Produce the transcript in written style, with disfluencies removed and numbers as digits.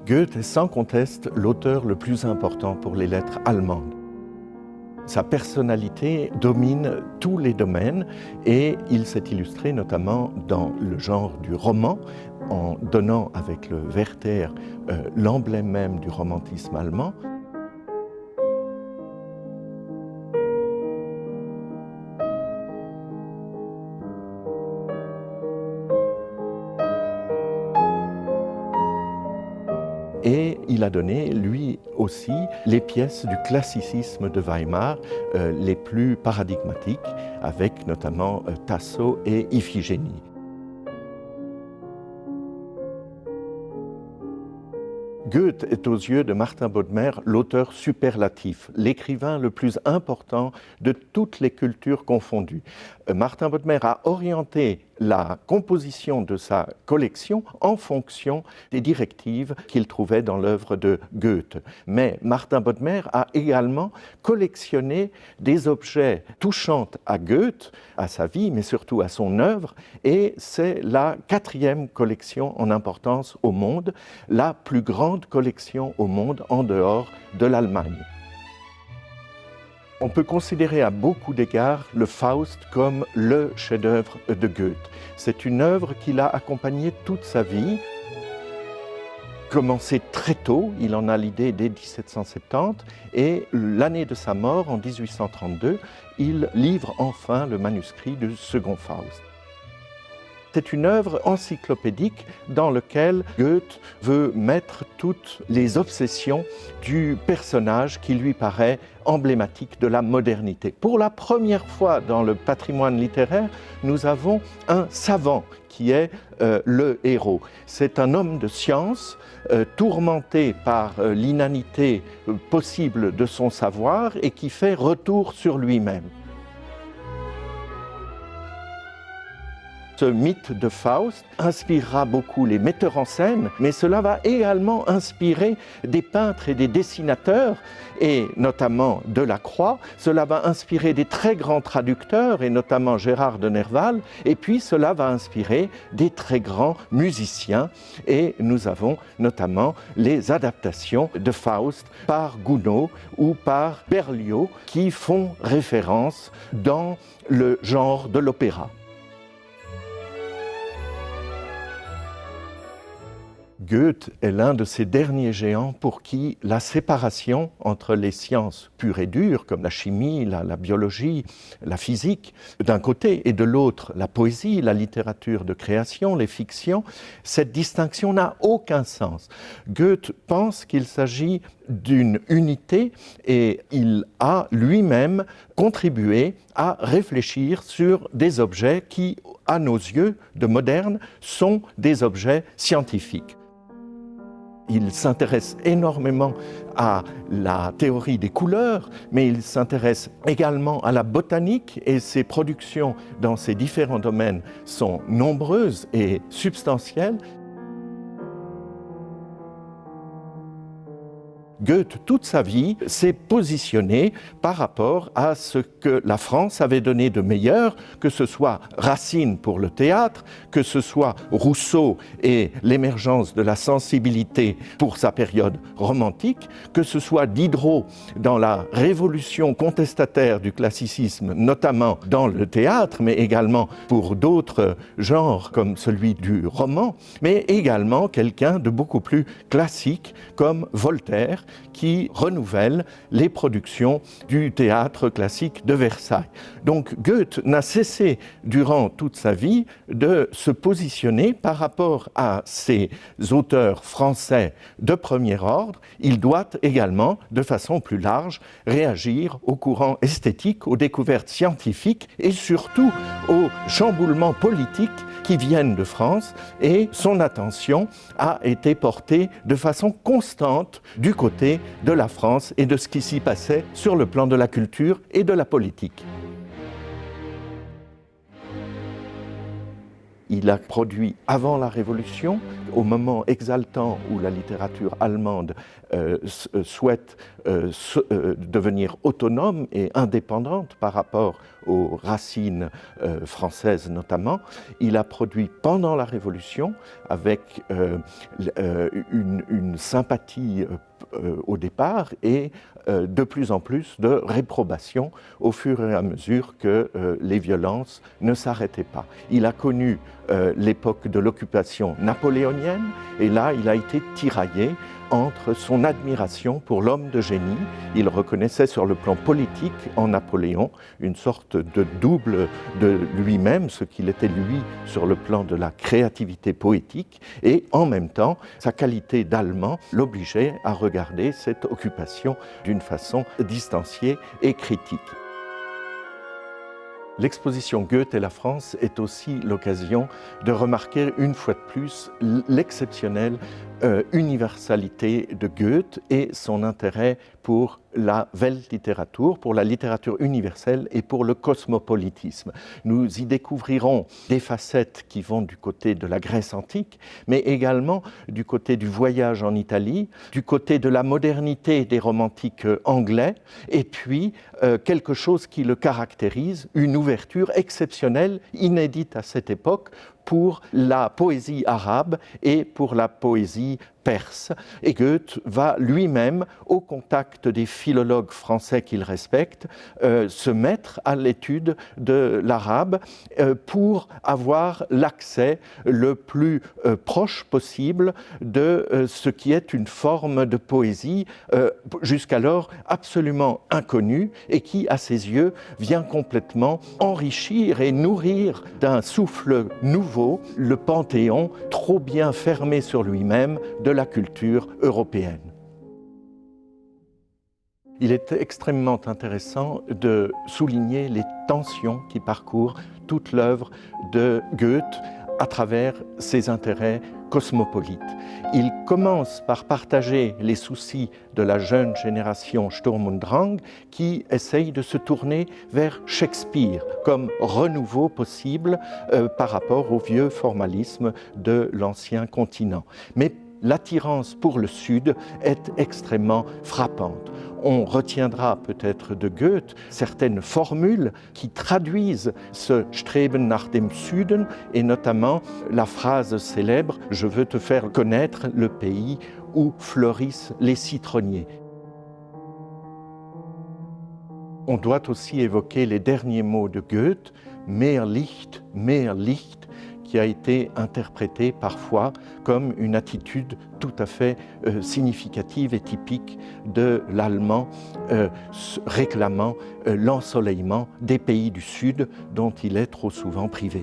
Goethe est sans conteste l'auteur le plus important pour les lettres allemandes. Sa personnalité domine tous les domaines et il s'est illustré notamment dans le genre du roman en donnant avec le Werther l'emblème même du romantisme allemand. Et il a donné, lui aussi, les pièces du classicisme de Weimar les plus paradigmatiques, avec notamment Tasso et Iphigénie. Goethe est aux yeux de Martin Bodmer l'auteur superlatif, l'écrivain le plus important de toutes les cultures confondues. Martin Bodmer a orienté la composition de sa collection en fonction des directives qu'il trouvait dans l'œuvre de Goethe. Mais Martin Bodmer a également collectionné des objets touchant à Goethe, à sa vie, mais surtout à son œuvre, et c'est la 4e collection en importance au monde, la plus grande collection au monde en dehors de l'Allemagne. On peut considérer à beaucoup d'égards le Faust comme le chef-d'œuvre de Goethe. C'est une œuvre qui l'a accompagné toute sa vie. Commencé très tôt, il en a l'idée dès 1770, et l'année de sa mort, en 1832, il livre enfin le manuscrit du second Faust. C'est une œuvre encyclopédique dans laquelle Goethe veut mettre toutes les obsessions du personnage qui lui paraît emblématique de la modernité. Pour la première fois dans le patrimoine littéraire, nous avons un savant qui est le héros. C'est un homme de science tourmenté par l'inanité possible de son savoir et qui fait retour sur lui-même. Ce mythe de Faust inspirera beaucoup les metteurs en scène, mais cela va également inspirer des peintres et des dessinateurs, et notamment Delacroix. Cela va inspirer des très grands traducteurs, et notamment Gérard de Nerval, et puis cela va inspirer des très grands musiciens. Et nous avons notamment les adaptations de Faust par Gounod ou par Berlioz, qui font référence dans le genre de l'opéra. Goethe est l'un de ces derniers géants pour qui la séparation entre les sciences pures et dures, comme la chimie, la biologie, la physique, d'un côté, et de l'autre, la poésie, la littérature de création, les fictions, cette distinction n'a aucun sens. Goethe pense qu'il s'agit d'une unité et il a lui-même contribué à réfléchir sur des objets qui, à nos yeux de modernes, sont des objets scientifiques. Il s'intéresse énormément à la théorie des couleurs, mais il s'intéresse également à la botanique et ses productions dans ces différents domaines sont nombreuses et substantielles. Goethe, toute sa vie, s'est positionné par rapport à ce que la France avait donné de meilleur, que ce soit Racine pour le théâtre, que ce soit Rousseau et l'émergence de la sensibilité pour sa période romantique, que ce soit Diderot dans la révolution contestataire du classicisme, notamment dans le théâtre, mais également pour d'autres genres comme celui du roman, mais également quelqu'un de beaucoup plus classique comme Voltaire, qui renouvelle les productions du théâtre classique de Versailles. Donc Goethe n'a cessé durant toute sa vie de se positionner par rapport à ces auteurs français de premier ordre. Il doit également, de façon plus large, réagir aux courants esthétiques, aux découvertes scientifiques et surtout aux chamboulements politiques qui viennent de France, et son attention a été portée de façon constante du côté de la France et de ce qui s'y passait sur le plan de la culture et de la politique. Il a produit avant la Révolution, au moment exaltant où la littérature allemande souhaite devenir autonome et indépendante par rapport aux racines françaises notamment. Il a produit pendant la Révolution, avec une sympathie au départ et de plus en plus de réprobation au fur et à mesure que les violences ne s'arrêtaient pas. Il a connu l'époque de l'occupation napoléonienne et là il a été tiraillé entre son admiration pour l'homme de génie. Il reconnaissait sur le plan politique en Napoléon une sorte de double de lui-même, ce qu'il était lui sur le plan de la créativité poétique, et en même temps sa qualité d'Allemand l'obligeait à regarder cette occupation d'une façon distanciée et critique. L'exposition Goethe et la France est aussi l'occasion de remarquer une fois de plus l'exceptionnelle universalité de Goethe et son intérêt pour la Weltliteratur, pour la littérature universelle et pour le cosmopolitisme. Nous y découvrirons des facettes qui vont du côté de la Grèce antique, mais également du côté du voyage en Italie, du côté de la modernité des romantiques anglais, et puis quelque chose qui le caractérise, une ouverture exceptionnelle, inédite à cette époque, pour la poésie arabe et pour la poésie perse. Et Goethe va lui-même, au contact des philologues français qu'il respecte, se mettre à l'étude de l'arabe pour avoir l'accès le plus proche possible de ce qui est une forme de poésie jusqu'alors absolument inconnue et qui, à ses yeux, vient complètement enrichir et nourrir d'un souffle nouveau le panthéon trop bien fermé sur lui-même de la culture européenne. Il est extrêmement intéressant de souligner les tensions qui parcourent toute l'œuvre de Goethe à travers ses intérêts cosmopolites. Il commence par partager les soucis de la jeune génération Sturm und Drang qui essaye de se tourner vers Shakespeare comme renouveau possible par rapport au vieux formalisme de l'ancien continent. Mais l'attirance pour le Sud est extrêmement frappante. On retiendra peut-être de Goethe certaines formules qui traduisent ce Streben nach dem Süden et notamment la phrase célèbre « Je veux te faire connaître le pays où fleurissent les citronniers ». On doit aussi évoquer les derniers mots de Goethe, « Mehr Licht, qui a été interprété parfois comme une attitude tout à fait significative et typique de l'Allemand réclamant l'ensoleillement des pays du Sud dont il est trop souvent privé.